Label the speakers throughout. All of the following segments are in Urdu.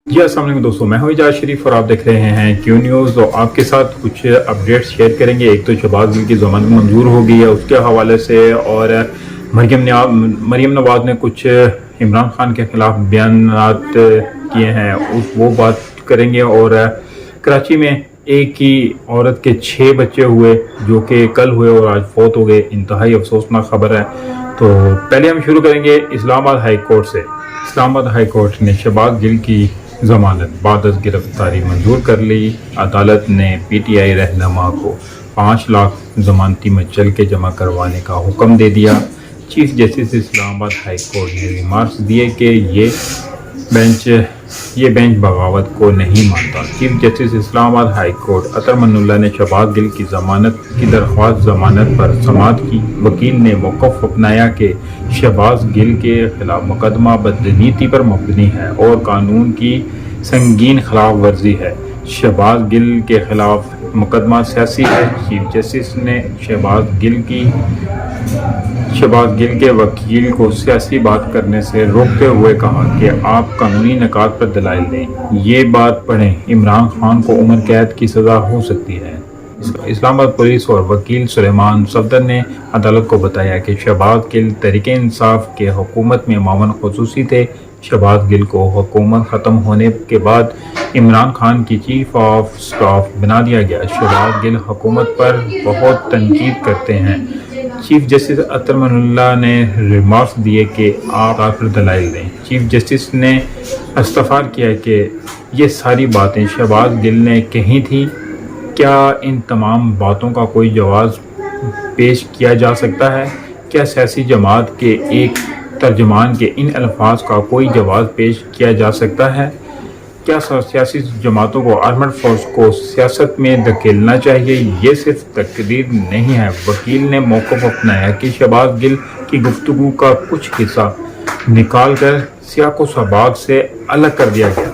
Speaker 1: جی السلام علیکم دوستوں، میں ہوں اجاز شریف اور آپ دیکھ رہے ہیں کیو نیوز۔ تو آپ کے ساتھ کچھ اپڈیٹس شیئر کریں گے۔ ایک تو شہباز گل کی ضمانت منظور ہو گئی ہے اس کے حوالے سے، اور مریم نواز نے کچھ عمران خان کے خلاف بیانات کیے ہیں، وہ بات کریں گے۔ اور کراچی میں ایک ہی عورت کے 6 بچے ہوئے جو کہ کل ہوئے اور آج فوت ہو گئے، انتہائی افسوسناک خبر ہے۔ تو پہلے ہم شروع کریں گے اسلام آباد ہائی کورٹ سے۔ اسلام آباد ہائی کورٹ نے شہباز گل کی ضمانت بعد از گرفتاری منظور کر لی۔ عدالت نے پی ٹی آئی رہنما کو 5 لاکھ ضمانتی مچل کے جمع کروانے کا حکم دے دیا۔ چیف جسٹس اسلام آباد ہائی کورٹ نے ریمارکس دیے کہ یہ بینچ بغاوت کو نہیں مانتا۔ چیف جسٹس اسلام آباد ہائی کورٹ عطر من اللہ نے شہباز گل کی ضمانت کی درخواست ضمانت پر سماعت کی۔ وکیل نے موقف اپنایا کہ شہباز گل کے خلاف مقدمہ بدنیتی پر مبنی ہے اور قانون کی سنگین خلاف ورزی ہے۔ شہباز گل کے خلاف مقدمہ سیاسی ہے۔ چیف جسٹس نے شہباز گل کے وکیل کو سیاسی بات کرنے سے روکتے ہوئے کہا کہ آپ قانونی نکات پر دلائل دیں۔ یہ بات پڑھیں، عمران خان کو عمر قید کی سزا ہو سکتی ہے۔ اسلام آباد پولیس اور وکیل سلیمان صفدر نے عدالت کو بتایا کہ شہباز گل تحریک انصاف کے حکومت میں معاون خصوصی تھے۔ شہباز گل کو حکومت ختم ہونے کے بعد عمران خان کی چیف آف سٹاف بنا دیا گیا۔ شہباز گل حکومت پر بہت تنقید کرتے ہیں۔ چیف جسٹس عطر من اللہ نے ریمارکس دیے کہ آپ پر دلائل دیں۔ چیف جسٹس نے استفسار کیا کہ یہ ساری باتیں شہباز گل نے کہی تھیں، کیا ان تمام باتوں کا کوئی جواز پیش کیا جا سکتا ہے؟ کیا سیاسی جماعت کے ایک ترجمان کے ان الفاظ کا کوئی جواز پیش کیا جا سکتا ہے؟ کیا سیاسی جماعتوں کو آرمڈ فورس کو سیاست میں دھکیلنا چاہیے؟ یہ صرف تقریر نہیں ہے۔ وکیل نے موقف اپنایا کہ شہباز گل کی گفتگو کا کچھ حصہ نکال کر سیاق و سباق سے الگ کر دیا گیا۔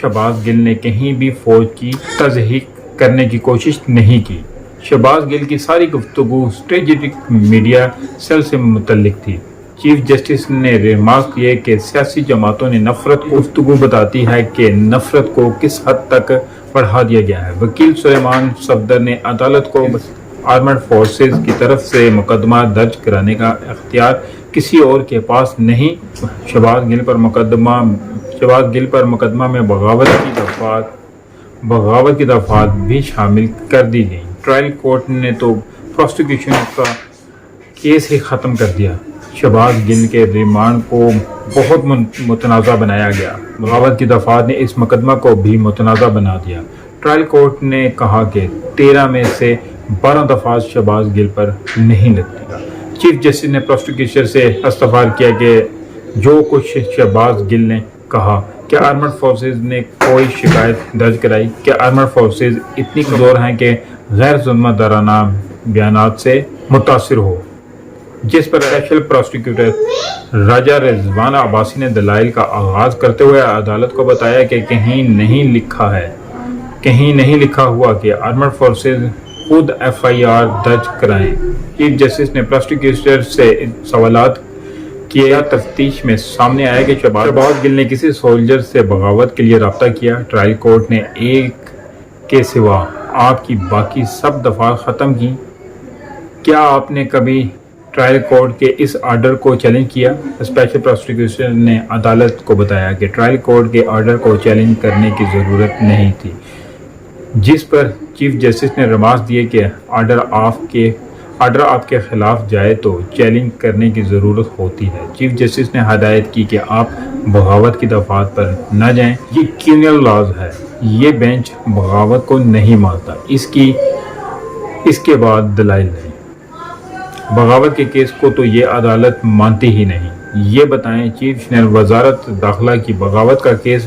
Speaker 1: شہباز گل نے کہیں بھی فوج کی تضحیک کرنے کی کوشش نہیں کی۔ شہباز گل کی ساری گفتگو اسٹریٹجک میڈیا سیل سے متعلق تھی۔ چیف جسٹس نے ریمارک کیے کہ سیاسی جماعتوں نے نفرت کو گفتگو بتاتی ہے کہ نفرت کو کس حد تک بڑھا دیا گیا ہے۔ وکیل سلیمان صفدر نے عدالت کو آرمڈ فورسز کی طرف سے مقدمہ درج کرانے کا اختیار کسی اور کے پاس نہیں۔ شہباز گل پر مقدمہ میں بغاوت کی دفعات بھی شامل کر دی گئیں۔ ٹرائل کورٹ نے تو پروسیکیوشن کا کیس ہی ختم کر دیا۔ شہباز گل کے ریمانڈ کو بہت متنازع بنایا گیا۔ بغاوت کی دفعات نے اس مقدمہ کو بھی متنازع بنا دیا۔ ٹرائل کورٹ نے کہا کہ 13 میں سے 12 دفعات شہباز گل پر نہیں لگتی۔ چیف جسٹس نے پروسیکیوشن سے استفسار کیا کہ جو کچھ شہباز گل نے کہا، کیا آرمڈ فورسز نے کوئی شکایت درج کرائی؟ کیا آرمڈ فورسز اتنی کمزور ہیں کہ غیر ذمہ دارانہ بیانات سے متاثر ہو؟ جس پر اسپیشل پروسیکیوٹر راجہ رضوان عباسی نے دلائل کا آغاز کرتے ہوئے عدالت کو بتایا کہ کہیں نہیں لکھا ہوا کہ آرمڈ فورسز خود ایف آئی آر درج کرائیں۔ چیف جسٹس نے پروسیکیوٹر سے سوالات کیا۔ تفتیش میں سامنے آیا کہ شہباز گل نے کسی سولجر سے بغاوت کے لیے رابطہ کیا۔ ٹرائل کورٹ نے ایک کے سوا آپ کی باقی سب دفعات ختم کی۔ کیا آپ نے کبھی ٹرائل کورٹ کے اس آرڈر کو چیلنج کیا؟ اسپیشل پروسیکیوٹر نے عدالت کو بتایا کہ ٹرائل کورٹ کے آرڈر کو چیلنج کرنے کی ضرورت نہیں تھی، جس پر چیف جسٹس نے ریمارکس دیے کہ آرڈر آپ کے خلاف جائے تو چیلنج کرنے کی ضرورت ہوتی ہے۔ چیف جسٹس نے ہدایت کی کہ آپ بغاوت کی دفعات پر نہ جائیں۔ یہ کریمنل لاز ہے۔ یہ بینچ بغاوت کو نہیں مانتا۔ اس کے بعد دلائل نہیں۔ بغاوت کے کیس کو تو یہ عدالت مانتی ہی نہیں۔ یہ بتائیں چیف نے وزارت داخلہ کی بغاوت کا کیس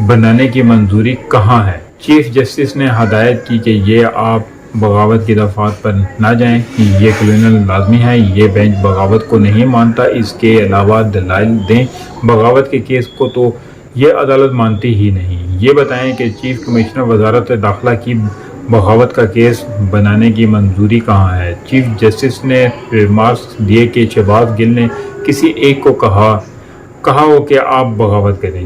Speaker 1: بنانے کی منظوری کہاں ہے؟ چیف جسٹس نے ہدایت کی کہ یہ آپ بغاوت کی دفعات پر نہ جائیں۔ یہ کریمنل لازمی ہے۔ یہ بینچ بغاوت کو نہیں مانتا۔ اس کے علاوہ دلائل دیں۔ بغاوت کے کیس کو تو یہ عدالت مانتی ہی نہیں۔ یہ بتائیں کہ چیف کمشنر وزارت داخلہ کی بغاوت کا کیس بنانے کی منظوری کہاں ہے؟ چیف جسٹس نے ریمارکس دیے کہ شہباز گل نے کسی ایک کو کہا ہو کہ آپ بغاوت کریں۔